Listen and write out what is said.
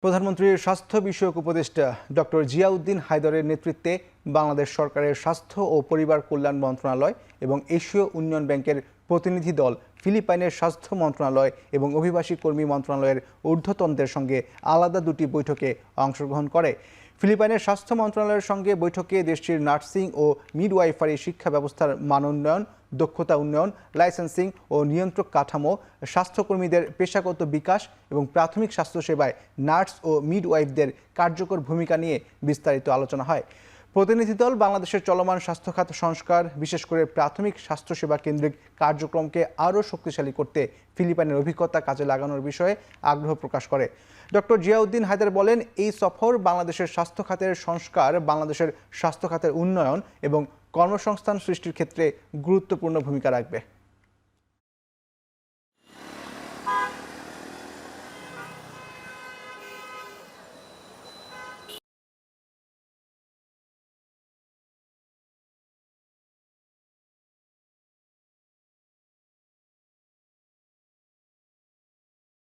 প্রধানমন্ত্রীর স্বাস্থ্য বিষয়ক উপদেষ্টা ডক্টর জিয়াউদ্দিন হায়দরের নেতৃত্বে বাংলাদেশ সরকারের স্বাস্থ্য ও পরিবার কল্যাণ মন্ত্রণালয় এবং এশীয় উন্নয়ন ব্যাংকের প্রতিনিধি দল ফিলিপাইনের স্বাস্থ্য মন্ত্রণালয় এবং অভিবাসী কর্মী মন্ত্রণালয়ের ঊর্ধ্বতনদের সঙ্গে আলাদা দুটি বৈঠকে অংশগ্রহণ করে। ফিলিপাইনের স্বাস্থ্য মন্ত্রণালয়ের সঙ্গে বৈঠকে দেশটির নার্সিং ও মিডওয়াইফারি শিক্ষা ব্যবস্থার মান উন্নয়ন, দক্ষতা উন্নয়ন, লাইসেন্সিং ও নিয়ন্ত্রক কাঠামো, স্বাস্থ্যকর্মীদের পেশাগত বিকাশ এবং প্রাথমিক স্বাস্থ্যসেবায় নার্স ও মিডওয়াইফদের কার্যকর ভূমিকা নিয়ে বিস্তারিত আলোচনা হয়। প্রতিনিধিদল বাংলাদেশের চলমান স্বাস্থ্য খাত সংস্কার, বিশেষ করে প্রাথমিক স্বাস্থ্যসেবা কেন্দ্রিক কার্যক্রমকে আরও শক্তিশালী করতে ফিলিপাইনের অভিজ্ঞতা কাজে লাগানোর বিষয়ে আগ্রহ প্রকাশ করে। ডক্টর জিয়াউদ্দিন হায়দার বলেন, এই সফর বাংলাদেশের স্বাস্থ্য খাতের সংস্কার, বাংলাদেশের স্বাস্থ্য খাতের উন্নয়ন এবং কর্মসংস্থান সৃষ্টির ক্ষেত্রে গুরুত্বপূর্ণ ভূমিকা রাখবে।